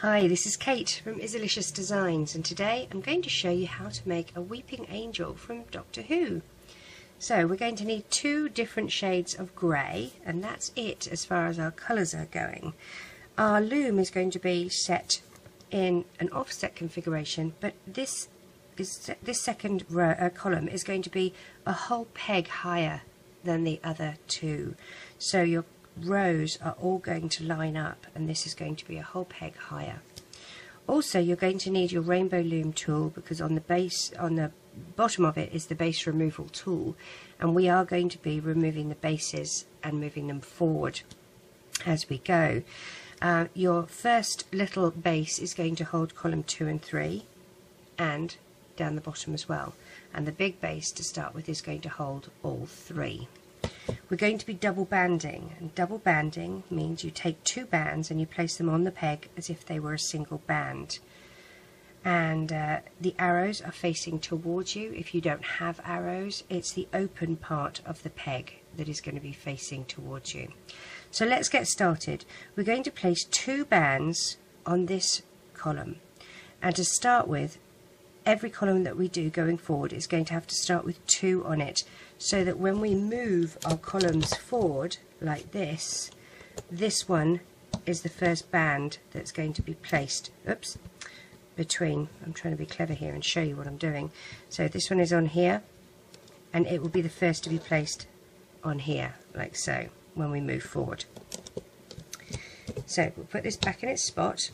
Hi, this is Kate from Izzalicious Designs, and today I'm going to show you how to make a weeping angel from Doctor Who. So we're going to need two different shades of grey, and that's it as far as our colours are going. Our loom is going to be set in an offset configuration, but this second column is going to be a whole peg higher than the other two. So your rows are all going to line up, and this is going to be a whole peg higher. Also, you're going to need your Rainbow Loom tool, because on the bottom of it is the base removal tool, and we are going to be removing the bases and moving them forward as we go. Your first little base is going to hold column 2 and 3 and down the bottom as well, and the big base to start with is going to hold all 3. We're going to be double banding, and double banding means you take 2 bands and you place them on the peg as if they were a single band, and the arrows are facing towards you. If you don't have arrows, it's the open part of the peg that is going to be facing towards you. So let's get started. We're going to place 2 bands on this column, and to start with, every column that we do going forward is going to have to start with 2 on it, so that when we move our columns forward like this, this one is the first band that's going to be placed between. I'm trying to be clever here and show you what I'm doing. So this one is on here, and it will be the first to be placed on here, like so, when we move forward. So we'll put this back in its spot,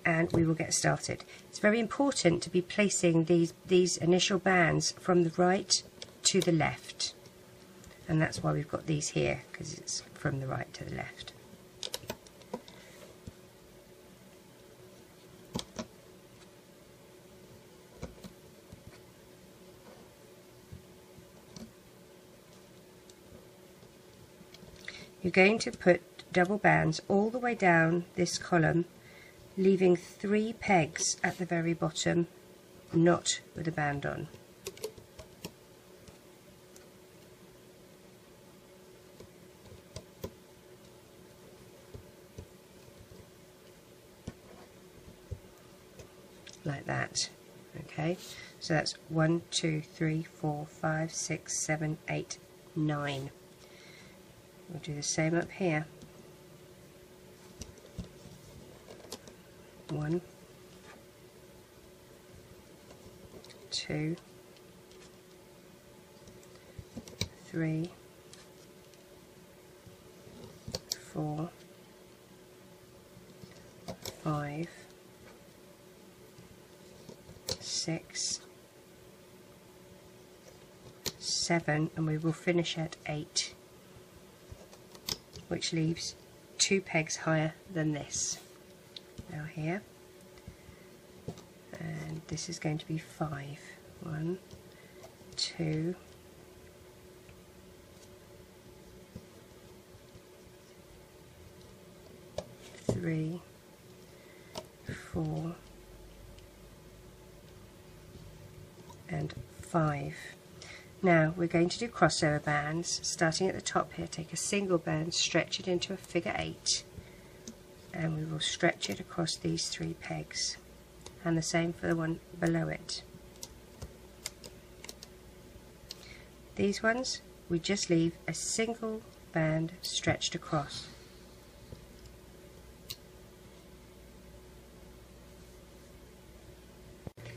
and we will get started. It's very important to be placing these initial bands from the right to the left, and that's why we've got these here, because it's from the right to the left. You're going to put double bands all the way down this column, leaving 3 pegs at the very bottom, not with a band on. Like that. Okay, so that's 1, 2, 3, 4, 5, 6, 7, 8, 9. We'll do the same up here. 1, 2, 3, 4, 5, 6, 7, and we will finish at 8, which leaves 2 pegs higher than this. Now here, and this is going to be 5. 1, 2, 3, 4, and 5. Now we're going to do crossover bands. Starting at the top here, take a single band, stretch it into a figure 8, and we will stretch it across these 3 pegs, and the same for the one below it. These ones we just leave a single band stretched across.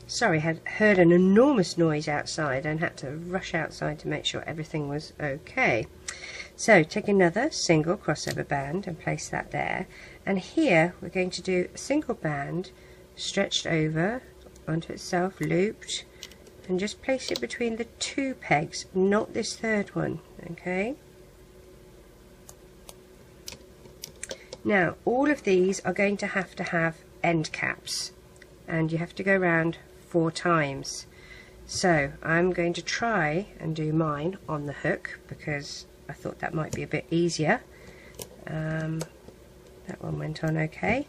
Sorry, I had heard an enormous noise outside and had to rush outside to make sure everything was okay. So take another single crossover band and place that there, and here we're going to do a single band stretched over onto itself, looped, and just place it between the 2 pegs, not this third one. Okay, now all of these are going to have end caps, and you have to go around 4 times. So I'm going to try and do mine on the hook, because I thought that might be a bit easier. That one went on okay.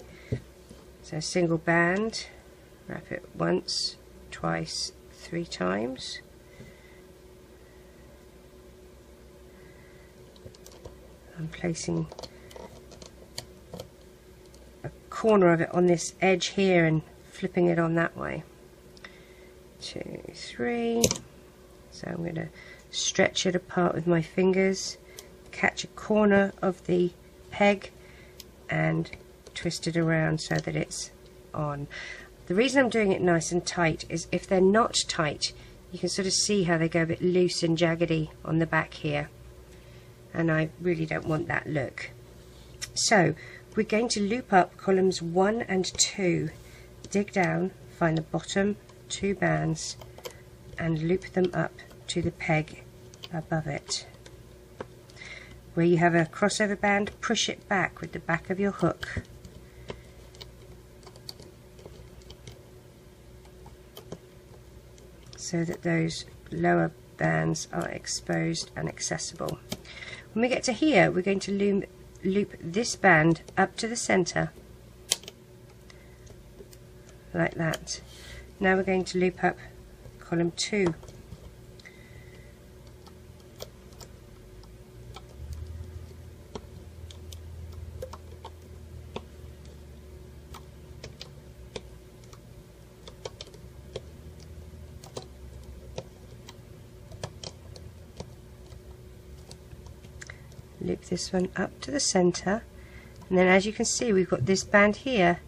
So single band, wrap it once, twice, 3 times. I'm placing corner of it on this edge here and flipping it on that way. 2, 3. So I'm going to stretch it apart with my fingers, catch a corner of the peg and twist it around so that it's on. The reason I'm doing it nice and tight is if they're not tight, you can sort of see how they go a bit loose and jaggedy on the back here, and I really don't want that look. So we're going to loop up columns 1 and 2, dig down, find the bottom 2 bands and loop them up to the peg above it. Where you have a crossover band, push it back with the back of your hook. So that those lower bands are exposed and accessible. When we get to here, we're going to loop this band up to the center, like that. Now we're going to loop up column 2. Loop this one up to the center, and then as you can see we've got this band here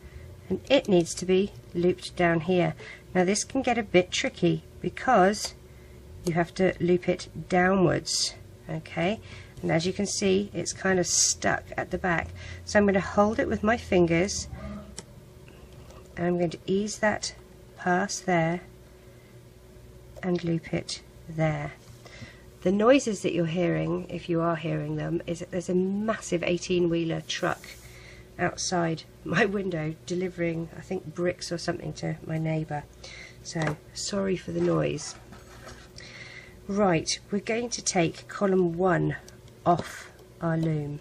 and it needs to be looped down here. Now this can get a bit tricky because you have to loop it downwards, okay, and as you can see it's kind of stuck at the back, so I'm going to hold it with my fingers and I'm going to ease that past there and loop it there. The noises that you're hearing, if you are hearing them, is that there's a massive 18-wheeler truck outside my window delivering, I think, bricks or something to my neighbour. So, sorry for the noise. Right, we're going to take column 1 off our loom.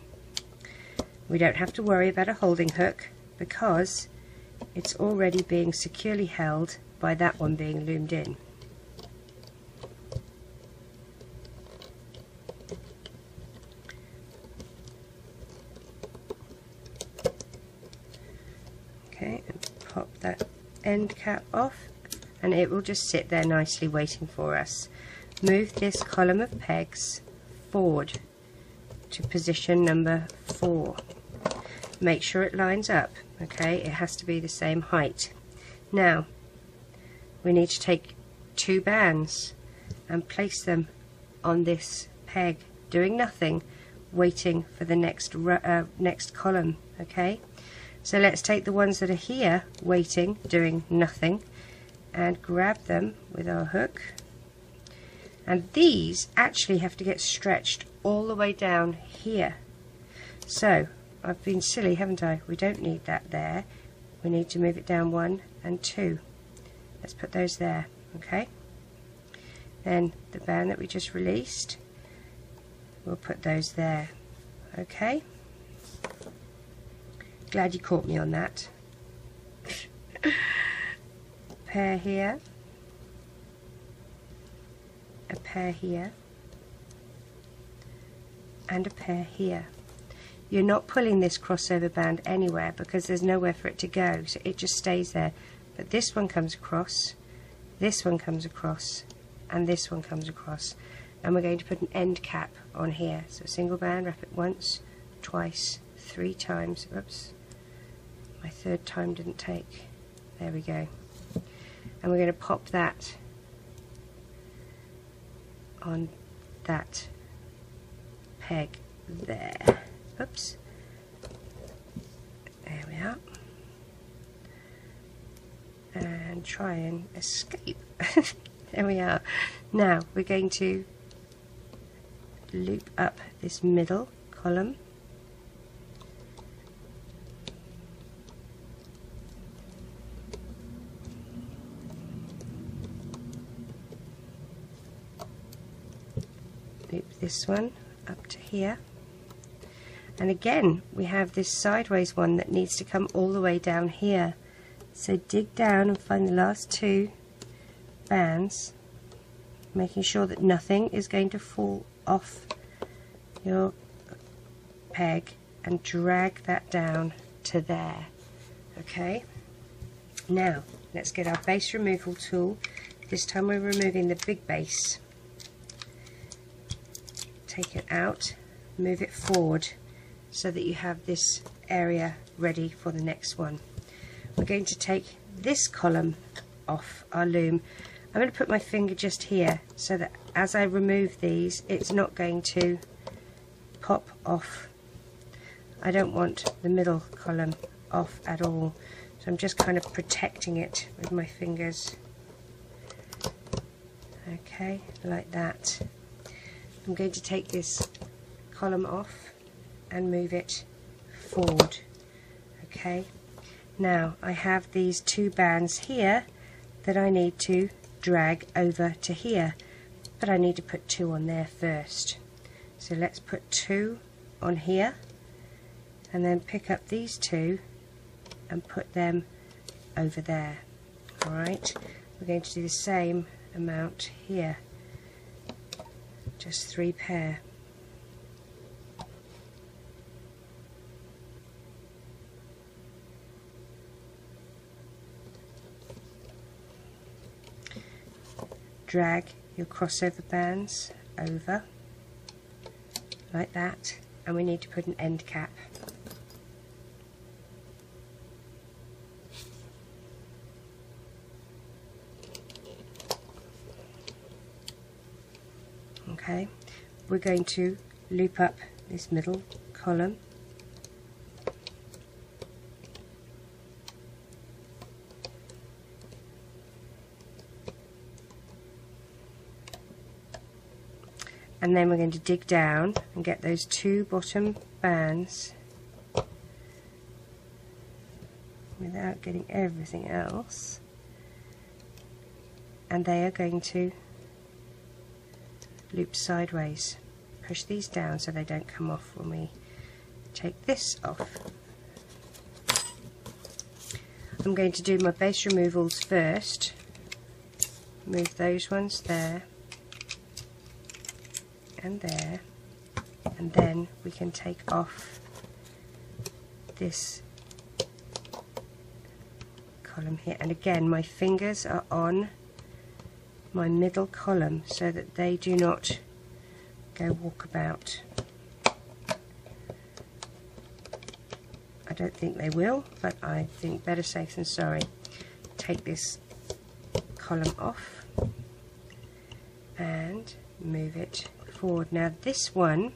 We don't have to worry about a holding hook because it's already being securely held by that one being loomed in. Okay, and pop that end cap off and it will just sit there nicely waiting for us. Move this column of pegs forward to position number 4. Make sure it lines up, okay, it has to be the same height. Now we need to take 2 bands and place them on this peg, doing nothing, waiting for the next column, okay. So let's take the ones that are here waiting, doing nothing, and grab them with our hook. And these actually have to get stretched all the way down here. So I've been silly, haven't I? We don't need that there. We need to move it down 1 and 2. Let's put those there, okay? Then the band that we just released, we'll put those there, okay? Glad you caught me on that. Pair here, a pair here, and a pair here. You're not pulling this crossover band anywhere because there's nowhere for it to go, so it just stays there. But this one comes across, this one comes across, and this one comes across. And we're going to put an end cap on here. So a single band, wrap it once, twice, 3 times. Oops, my 3rd time didn't take. There we go. And we're going to pop that on that peg there. Oops. There we are. And try and escape. There we are. Now we're going to loop up this middle column. Loop this one up to here. And again we have this sideways one that needs to come all the way down here. So dig down and find the last 2 bands, making sure that nothing is going to fall off your peg, and drag that down to there. Okay, now let's get our base removal tool. This time we're removing the big base. Take it out, move it forward so that you have this area ready for the next one. We're going to take this column off our loom. I'm going to put my finger just here so that as I remove these, it's not going to pop off. I don't want the middle column off at all, so I'm just kind of protecting it with my fingers. Okay, like that. I'm going to take this column off and move it forward. Okay, now I have these two bands here that I need to drag over to here, but I need to put two on there first. So let's put two on here and then pick up these two and put them over there. Alright, we're going to do the same amount here, just 3 pair. Drag your crossover bands over like that, and we need to put an end cap. Okay, we're going to loop up this middle column. And then we're going to dig down and get those two bottom bands without getting everything else, and they are going to loop sideways. Push these down so they don't come off when we take this off. I'm going to do my base removals first. Move those ones there and there, and then we can take off this column here. And again, my fingers are on my middle column so that they do not go walkabout. I don't think they will, but I think better safe than sorry. Take this column off and move it forward. Now this one,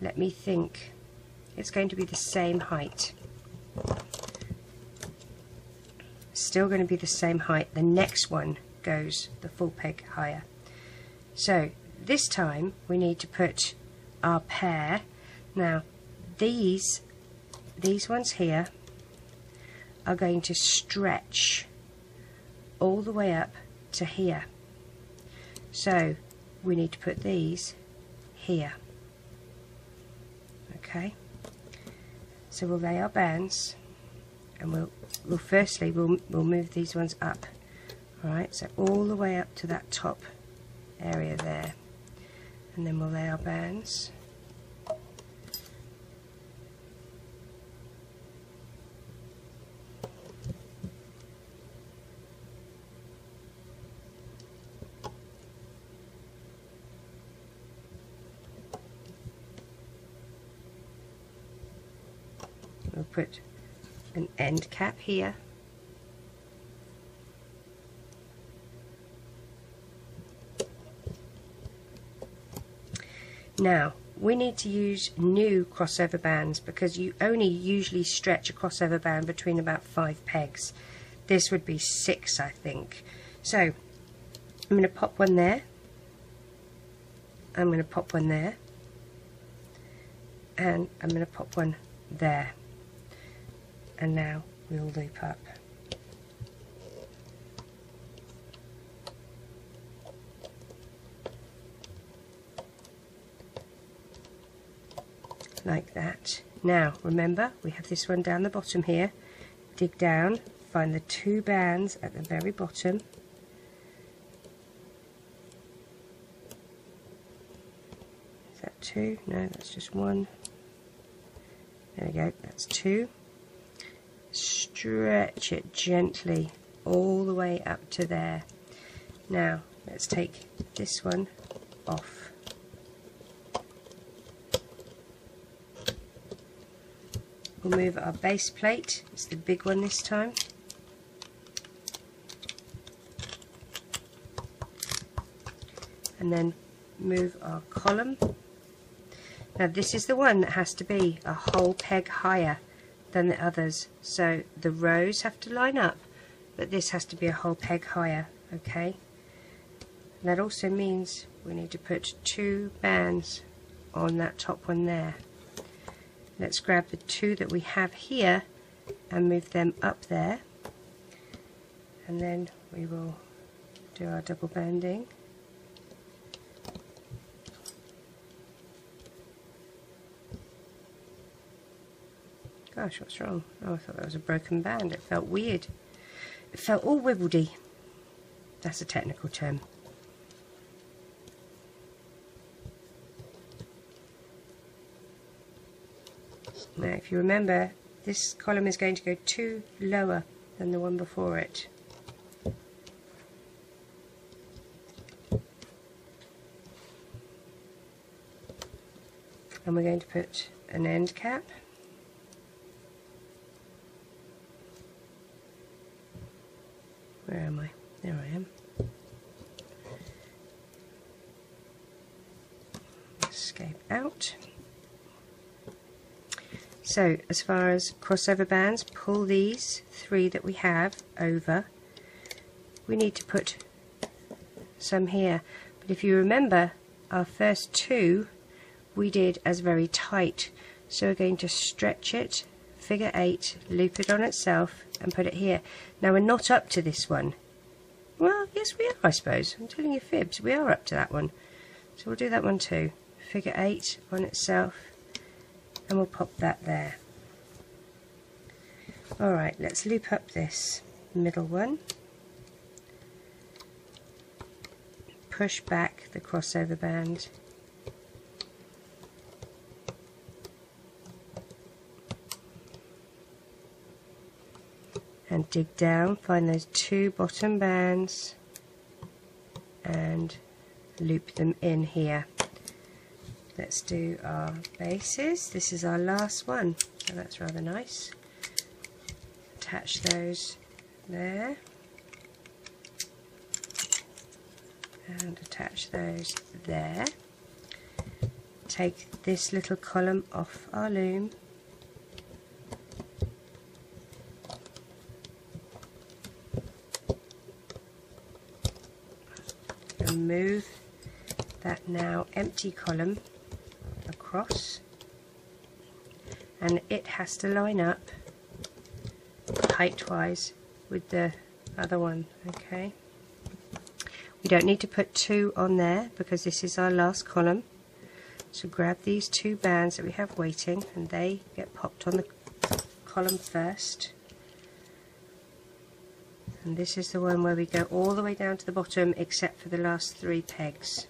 let me think, it's going to be the same height. Still going to be the same height. The next one goes the full peg higher. So this time we need to put our pair. Now these ones here are going to stretch all the way up to here. So we need to put these here. Okay, so we'll lay our bands, and we'll firstly move these ones up. Alright, so all the way up to that top area there, and then we'll lay our bands. We'll put an end cap here. Now we need to use new crossover bands because you only usually stretch a crossover band between about 5 pegs. This would be 6, I think. So I'm going to pop one there, I'm going to pop one there, and I'm going to pop one there, and now we'll loop up. Like that. Now remember, we have this one down the bottom here. Dig down, find the 2 bands at the very bottom. Is that 2? No, that's just 1. There we go, that's 2. stretch it gently all the way up to there. Now let's take this one off. We'll move our base plate, it's the big one this time. And then move our column. Now this is the one that has to be a whole peg higher than the others, so the rows have to line up, but this has to be a whole peg higher, okay? And that also means we need to put 2 bands on that top one there. Let's grab the 2 that we have here and move them up there, and then we will do our double banding. Gosh, what's wrong? Oh, I thought that was a broken band. It felt weird. It felt all wibbledy. That's a technical term. Now, if you remember, this column is going to go 2 lower than the one before it. And we're going to put an end cap. Where am I? There I am. Escape out. So as far as crossover bands, pull these 3 that we have over. We need to put some here, but if you remember, our first 2 we did as very tight, so we're going to stretch it, figure 8, loop it on itself and put it here. Now we're not up to this one. Well, yes we are, I suppose. I'm telling you fibs, we are up to that one. So we'll do that one too. Figure 8 on itself, and we'll pop that there. Alright, let's loop up this middle one. Push back the crossover band. And dig down, find those 2 bottom bands and loop them in here. Let's do our bases. This is our last one, so that's rather nice. Attach those there and attach those there. Take this little column off our loom. And move that now empty column across, and it has to line up height wise with the other one. Okay, we don't need to put 2 on there because this is our last column, so grab these 2 bands that we have waiting and they get popped on the column first. And this is the one where we go all the way down to the bottom except for the last 3 pegs.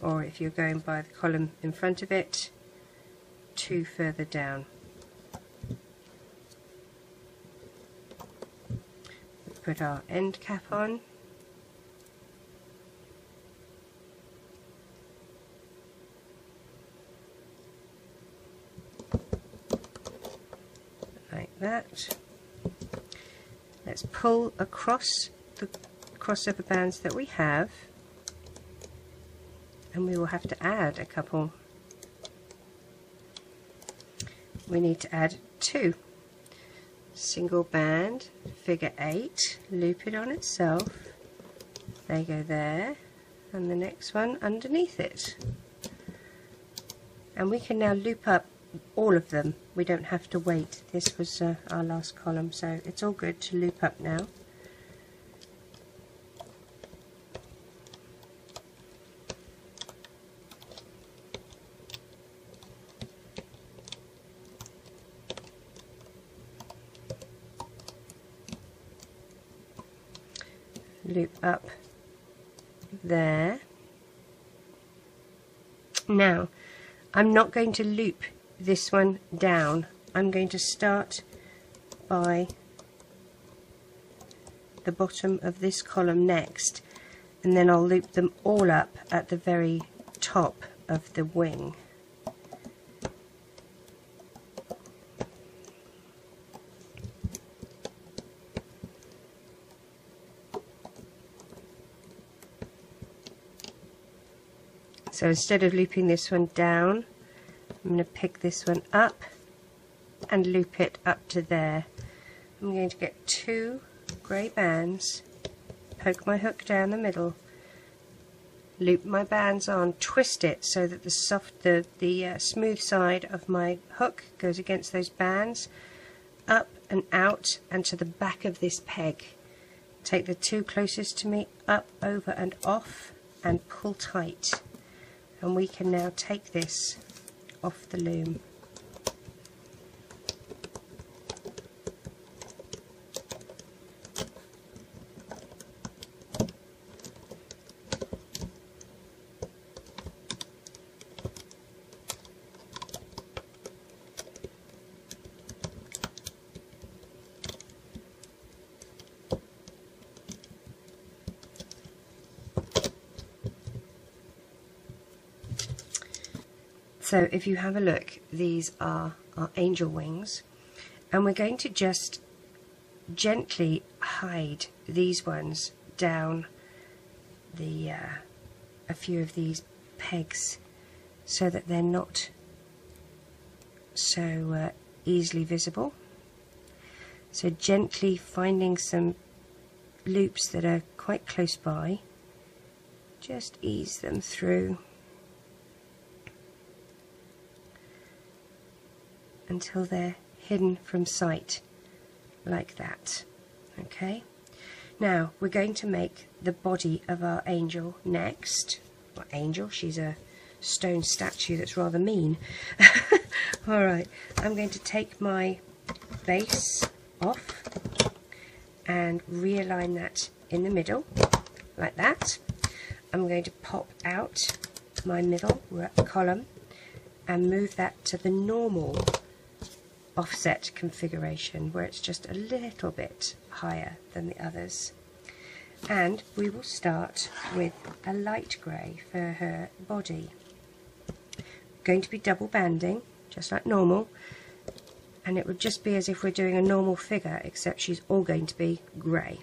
Or if you're going by the column in front of it, 2 further down. Put our end cap on. Like that. Let's pull across the crossover bands that we have, and we will have to add a couple. We need to add 2. Single band, figure 8, loop it on itself, they go there, and the next one underneath it. And we can now loop up all of them, we don't have to wait. This was our last column, so it's all good to loop up now. loop up there. Now I'm not going to loop this one down. I'm going to start by the bottom of this column next, and then I'll loop them all up at the very top of the wing. So instead of looping this one down, I'm going to pick this one up and loop it up to there. I'm going to get 2 grey bands, poke my hook down the middle, loop my bands on, twist it so that the smooth side of my hook goes against those bands, up and out and to the back of this peg. Take the 2 closest to me, up, over and off, and pull tight. And we can now take this off the loom. So if you have a look, these are our angel wings, and we're going to just gently hide these ones down a few of these pegs so that they're not so easily visible. So gently finding some loops that are quite close by, just ease them through until they're hidden from sight, like that. Okay, now we're going to make the body of our angel next. Well, angel, she's a stone statue that's rather mean. Alright, I'm going to take my base off and realign that in the middle, like that. I'm going to pop out my middle column and move that to the normal offset configuration, where it's just a little bit higher than the others. And we will start with a light grey for her body. Going to be double banding, just like normal, and it would just be as if we're doing a normal figure, except she's all going to be grey.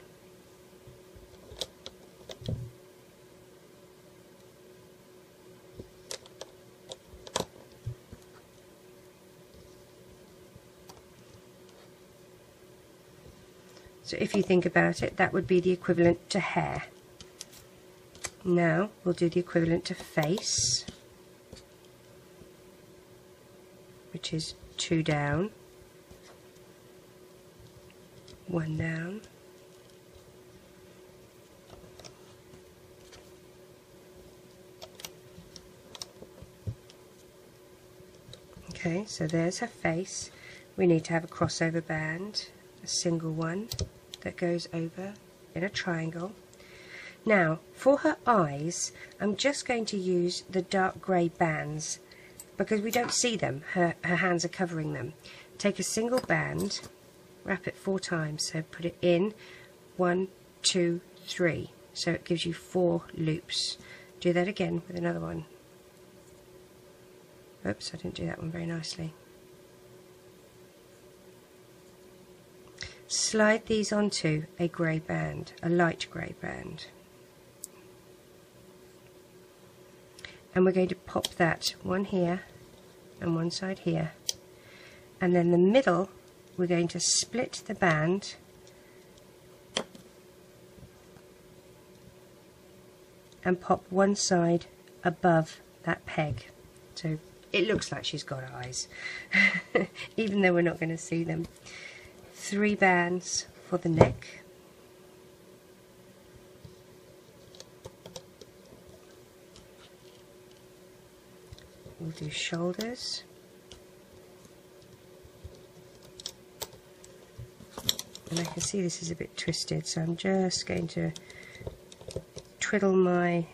So if you think about it, that would be the equivalent to hair. Now we'll do the equivalent to face, which is 2 down, 1 down, okay, so there's her face. We need to have a crossover band, a single one that goes over in a triangle. Now for her eyes, I'm just going to use the dark grey bands because we don't see them, her hands are covering them. Take a single band, wrap it 4 times, so put it in 1, 2, 3, so it gives you 4 loops. Do that again with another one. Oops, I didn't do that one very nicely. Slide these onto a grey band, a light grey band. And we're going to pop that one here and one side here. And then the middle, we're going to split the band and pop one side above that peg. So it looks like she's got eyes, even though we're not going to see them. 3 bands for the neck. We'll do shoulders. And I can see this is a bit twisted, so I'm just going to twiddle my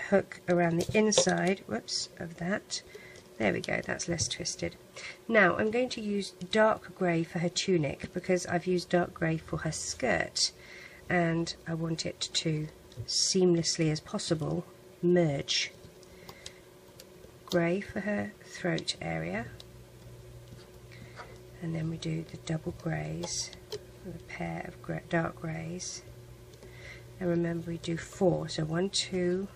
hook around the inside, whoops, of that. There we go, that's less twisted. Now I'm going to use dark grey for her tunic because I've used dark grey for her skirt, and I want it to seamlessly as possible merge. Grey for her throat area, and then we do the double greys with a pair of dark greys, and remember we do 4, so 1, 2,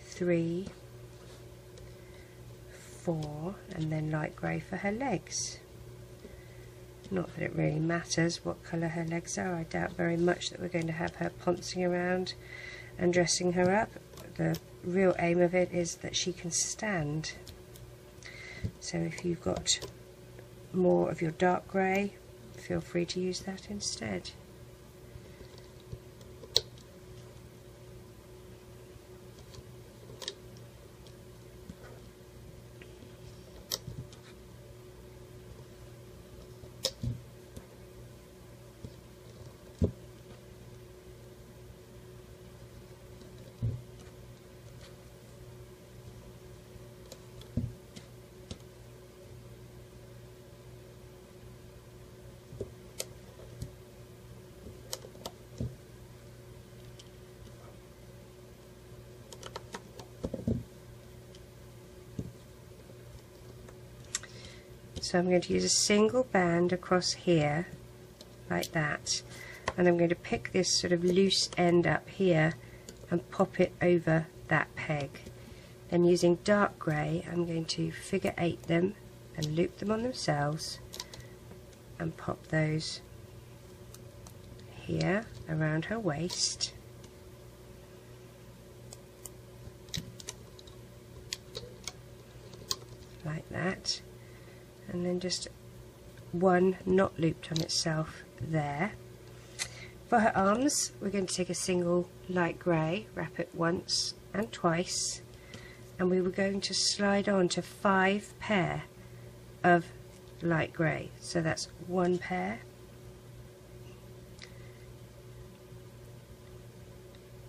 3, 4, and then light grey for her legs. Not that it really matters what colour her legs are. I doubt very much that we're going to have her pouncing around and dressing her up. The real aim of it is that she can stand. So if you've got more of your dark grey, feel free to use that instead. So I'm going to use a single band across here, like that, and I'm going to pick this sort of loose end up here and pop it over that peg. Then using dark grey, I'm going to figure 8 them and loop them on themselves and pop those here around her waist. Like that. And then just one not looped on itself there. For her arms, we're going to take a single light grey, wrap it once and twice, and we were going to slide on to 5 pair of light grey. So that's 1 pair,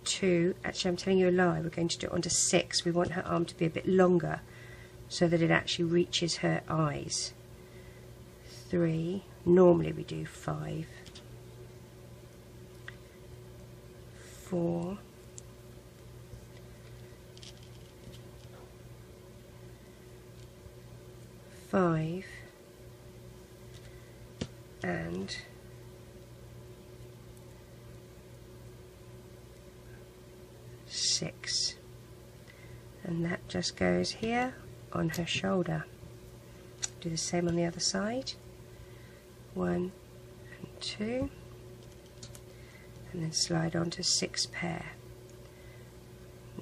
2, actually I'm telling you a lie, we're going to do it onto 6. We want her arm to be a bit longer so that it actually reaches her eyes. 3, normally we do 5, 4, 5, and 6, and that just goes here on her shoulder. Do the same on the other side. 1 and 2, and then slide on to 6 pair.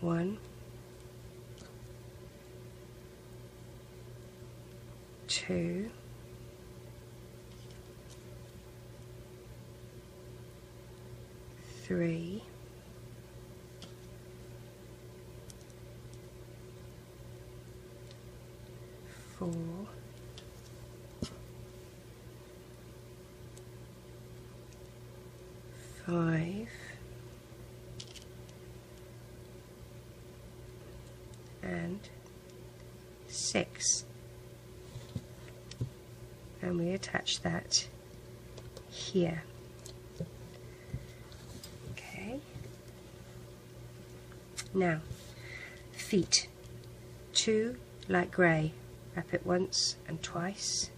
1, 2, 3, 4, 5, and 6, and we attach that here. Okay, now feet, 2 light grey, wrap it once and twice,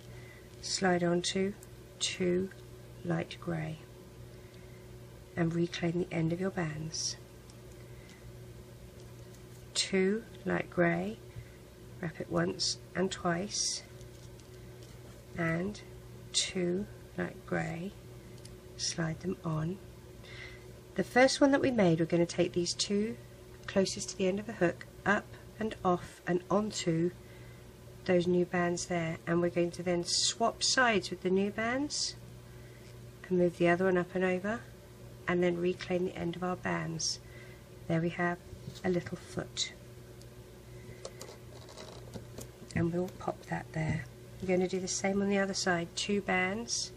slide onto 2 light grey, and reclaim the end of your bands. 2 light grey, wrap it once and twice, and 2 light grey, slide them on. The first one that we made, we're going to take these 2 closest to the end of the hook up and off and onto those new bands there, and we're going to then swap sides with the new bands and move the other one up and over, and then reclaim the end of our bands. There we have a little foot, and we'll pop that there. We're going to do the same on the other side. 2 bands,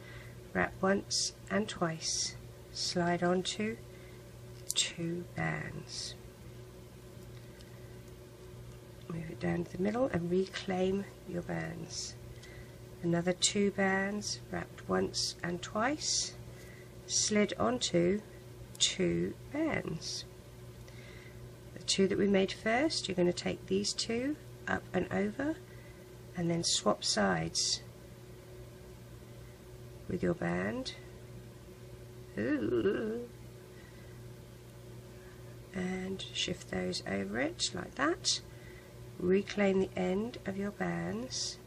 wrap once and twice, slide onto 2 bands. Move it down to the middle and reclaim your bands. Another 2 bands wrapped once and twice, slid onto 2 bands. The 2 that we made first, you're going to take these 2 up and over and then swap sides with your band. Ooh. And shift those over it like that. Reclaim the end of your bands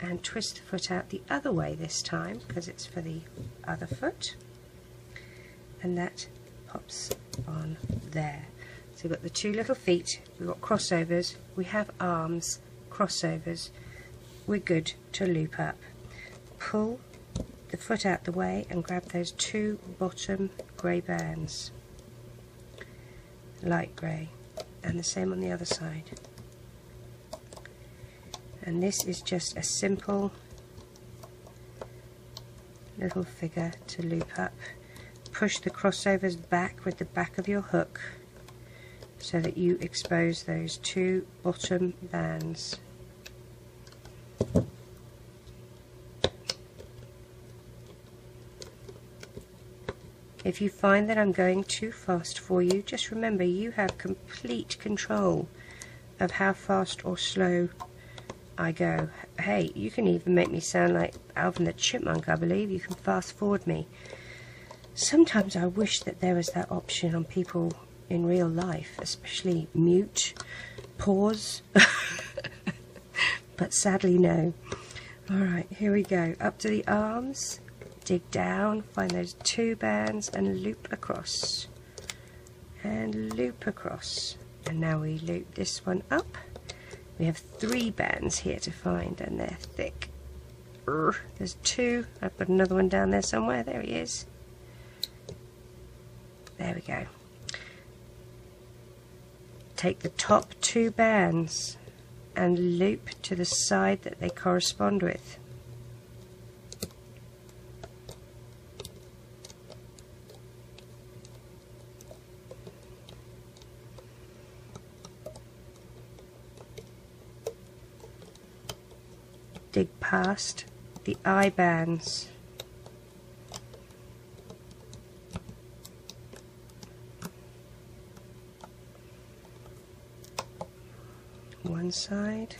and twist the foot out the other way this time because it's for the other foot, and that pops on there. So we've got the 2 little feet, we've got crossovers, we have arms, crossovers, we're good to loop up. Pull the foot out the way and grab those 2 bottom grey bands, light grey, and the same on the other side. And this is just a simple little figure to loop up. Push the crossovers back with the back of your hook so that you expose those 2 bottom bands. If you find that I'm going too fast for you, just remember you have complete control of how fast or slow I go. Hey, you can even make me sound like Alvin the Chipmunk, I believe. You can fast forward me. Sometimes I wish that there was that option on people in real life, especially mute, pause, but sadly no. Alright, here we go. Up to the arms, dig down, find those 2 bands and loop across. And loop across. And now we loop this one up. We have 3 bands here to find and they're thick. There's 2. I've got another one down there somewhere. There he is. There we go. Take the top 2 bands and loop to the side that they correspond with. Dig past the eye bands. One side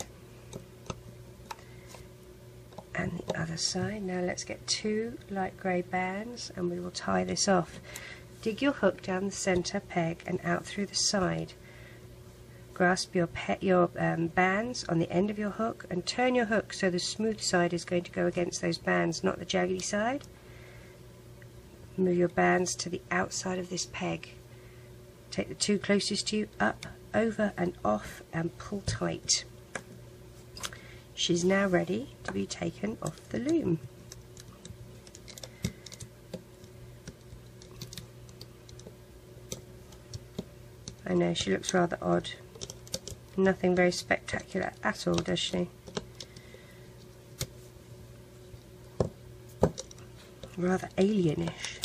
and the other side. Now let's get 2 light grey bands and we will tie this off. Dig your hook down the centre peg and out through the side. Grasp your bands on the end of your hook and turn your hook so the smooth side is going to go against those bands, not the jaggedy side. Move your bands to the outside of this peg. Take the 2 closest to you up, over and off and pull tight. She's now ready to be taken off the loom. I know she looks rather odd. Nothing very spectacular at all, does she? Rather alienish.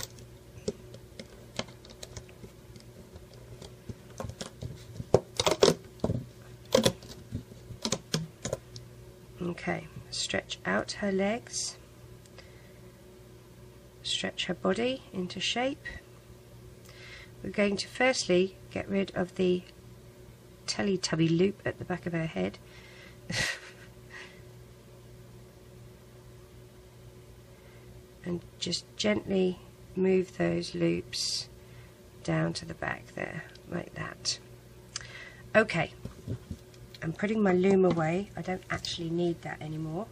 Okay, stretch out her legs, stretch her body into shape. We're going to firstly get rid of the tubby loop at the back of her head. And just gently move those loops down to the back there, like that. Okay, I'm putting my loom away. I don't actually need that anymore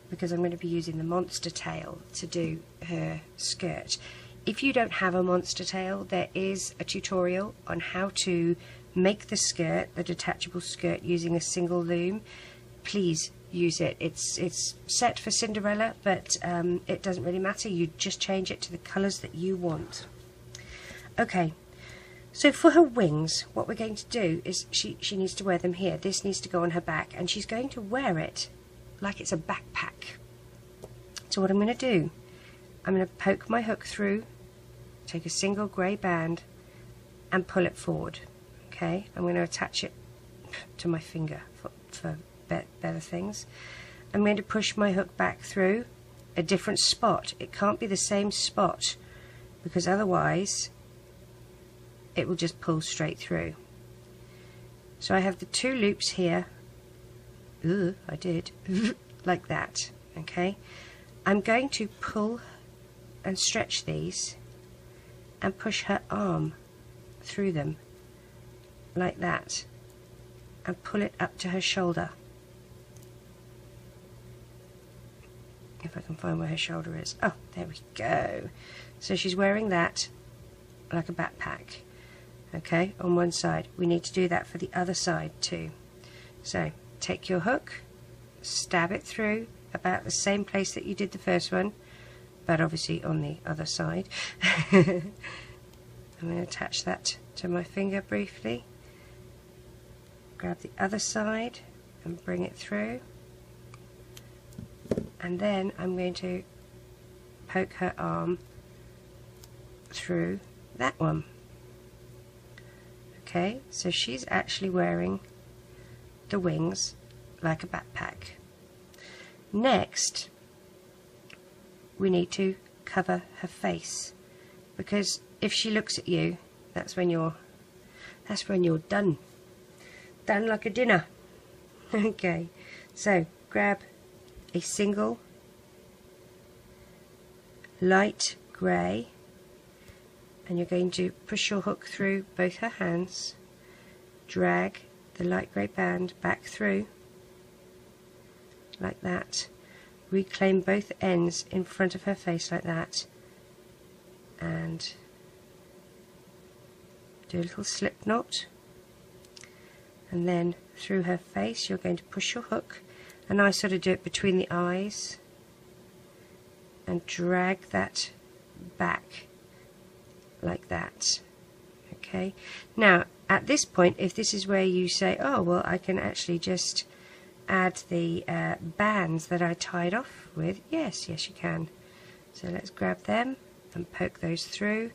because I'm going to be using the monster tail to do her skirt. If you don't have a monster tail, there is a tutorial on how to make the skirt, the detachable skirt, using a single loom. Please use it. It's set for Cinderella, but it doesn't really matter. You just change it to the colours that you want. Okay, so for her wings, what we're going to do is she needs to wear them here. This needs to go on her back, and she's going to wear it like it's a backpack. So what I'm going to do, I'm going to poke my hook through, take a single grey band, and pull it forward. Okay, I'm going to attach it to my finger for better things. I'm going to push my hook back through a different spot. It can't be the same spot, because otherwise it will just pull straight through. So I have the 2 loops here. Ooh, I did. Like that. Okay, I'm going to pull and stretch these and push her arm through them like that and pull it up to her shoulder. If I can find where her shoulder is. Oh, there we go. So she's wearing that like a backpack. Okay, on one side. We need to do that for the other side too. So take your hook, stab it through about the same place that you did the first one, but obviously on the other side. I'm going to attach that to my finger briefly. Grab the other side and bring it through. And then I'm going to poke her arm through that one. Okay, so she's actually wearing the wings like a backpack. Next, we need to cover her face, because if she looks at you, that's when you're done like a dinner. Okay, so grab a single light grey, and you're going to push your hook through both her hands, drag the light grey band back through like that, reclaim both ends in front of her face like that, and do a little slip knot, and then through her face you're going to push your hook, and I sort of do it between the eyes and drag that back like that. Okay, now at this point, if this is where you say, oh well, I can actually just add the bands that I tied off with, yes you can. So let's grab them and poke those through.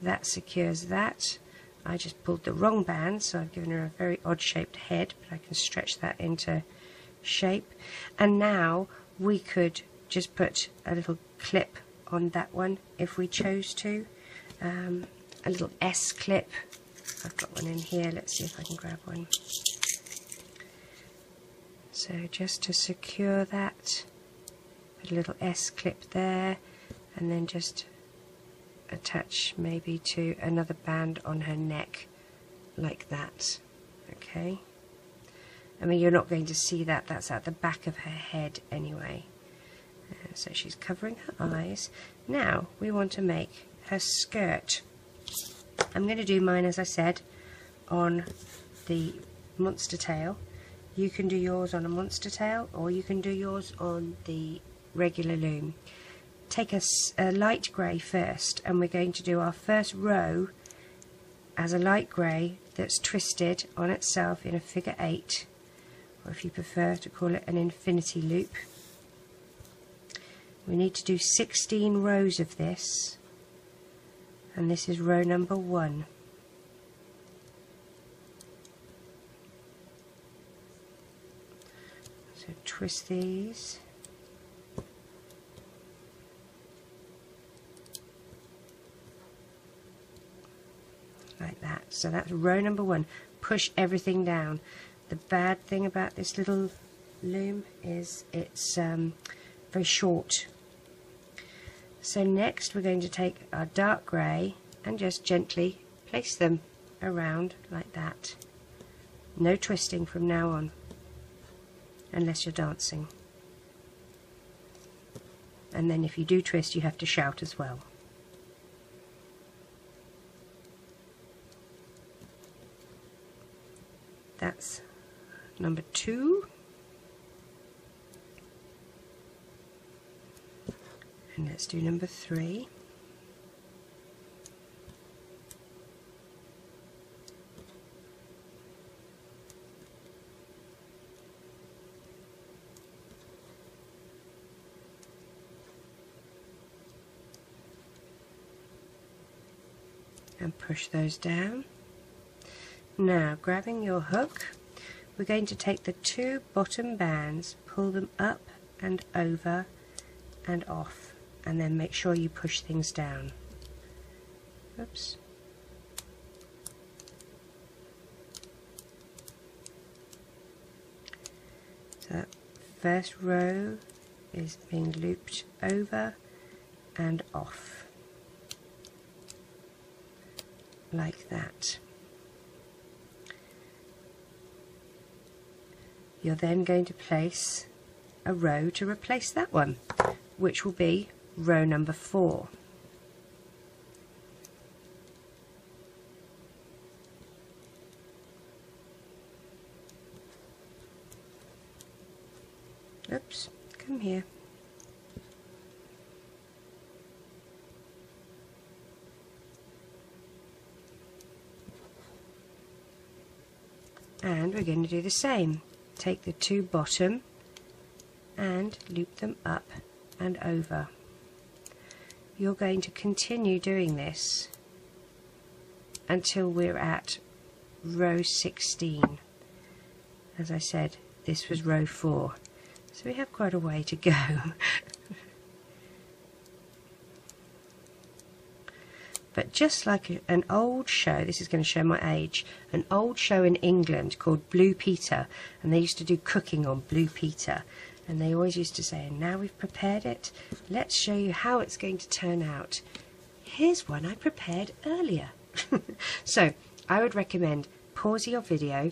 That secures that. I just pulled the wrong band, so I've given her a very odd shaped head, but I can stretch that into shape. And now we could just put a little clip on that one if we chose to, a little S clip. I've got one in here, let's see if I can grab one. So just to secure that, put a little S clip there, and then just attach maybe to another band on her neck like that. Okay, I mean, you're not going to see that, that's at the back of her head anyway. So she's covering her eyes. Now we want to make her skirt. I'm going to do mine, as I said, on the monster tail. You can do yours on a monster tail, or you can do yours on the regular loom. Take a light grey first, and we're going to do our first row as a light grey that's twisted on itself in a figure 8, or if you prefer to call it an infinity loop. We need to do 16 rows of this, and this is row number 1. So twist these. Like that. So that's row number 1. Push everything down. The bad thing about this little loom is it's very short. So next we're going to take our dark grey and just gently place them around like that. No twisting from now on, unless you're dancing. And then if you do twist, you have to shout as well. That's number 2. And let's do number 3. And push those down. Now, grabbing your hook, we're going to take the 2 bottom bands, pull them up and over and off, and then make sure you push things down. Oops. So that first row is being looped over and off, like that. You're then going to place a row to replace that one, which will be row number 4. Oops, come here. And we're going to do the same. Take the 2 bottom and loop them up and over. You're going to continue doing this until we're at row 16. As I said, this was row 4, so we have quite a way to go. But just like an old show, this is going to show my age, an old show in England called Blue Peter, and they used to do cooking on Blue Peter, and they always used to say, and now we've prepared it, let's show you how it's going to turn out. Here's one I prepared earlier. So I would recommend pausing your video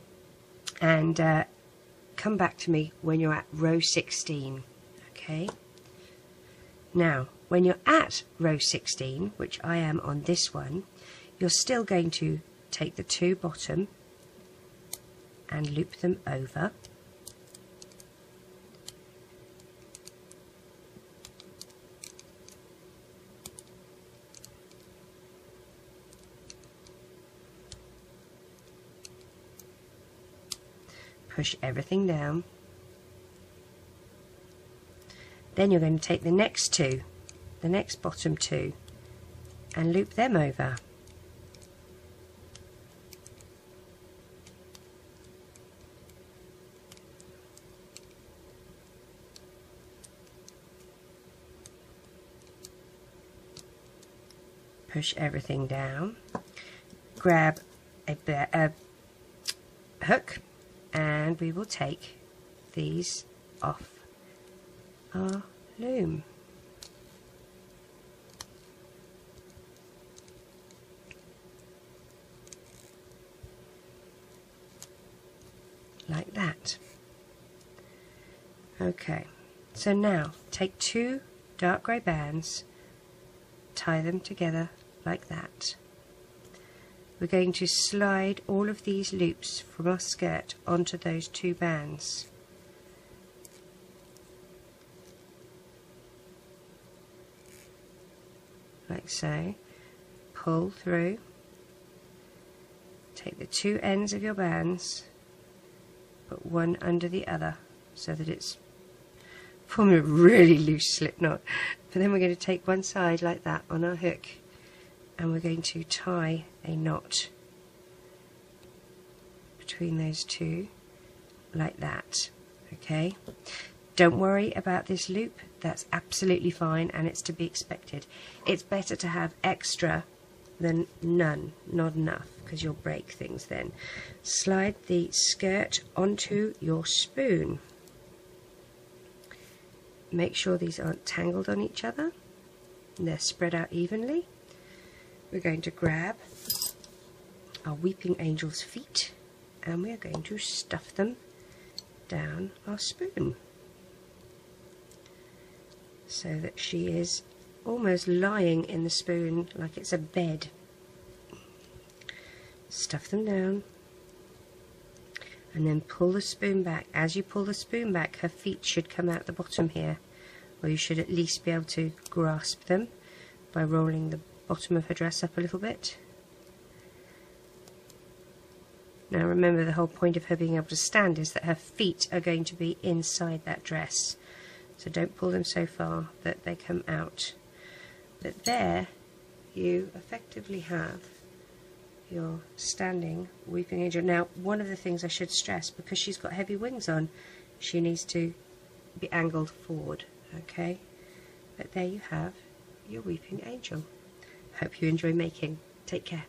and come back to me when you're at row 16. Okay? Now, when you're at row 16, which I am on this one, you're still going to take the 2 bottom and loop them over. Push everything down. Then you're going to take the next 2, the next bottom 2, and loop them over. Push everything down. Grab a hook, and we will take these off our loom. Like that. Okay, so now take 2 dark grey bands, tie them together like that. We're going to slide all of these loops from our skirt onto those 2 bands. Like so. Pull through. Take the 2 ends of your bands, put one under the other so that it's forming a really loose slip knot. But then we're going to take one side like that on our hook, and we're going to tie a knot between those 2 like that. Okay, don't worry about this loop, that's absolutely fine and it's to be expected. It's better to have extra than none, not enough, because you'll break things then. Slide the skirt onto your spoon. Make sure these aren't tangled on each other and they're spread out evenly. We're going to grab our weeping angel's feet and we are going to stuff them down our spoon so that she is almost lying in the spoon like it's a bed. Stuff them down and then pull the spoon back. As you pull the spoon back, her feet should come out the bottom here, or you should at least be able to grasp them by rolling the bottom of her dress up a little bit. Now remember, the whole point of her being able to stand is that her feet are going to be inside that dress, so don't pull them so far that they come out. But there you effectively have your standing weeping angel. Now, one of the things I should stress, because she's got heavy wings on, she needs to be angled forward, okay? But there you have your weeping angel. Hope you enjoy making. Take care.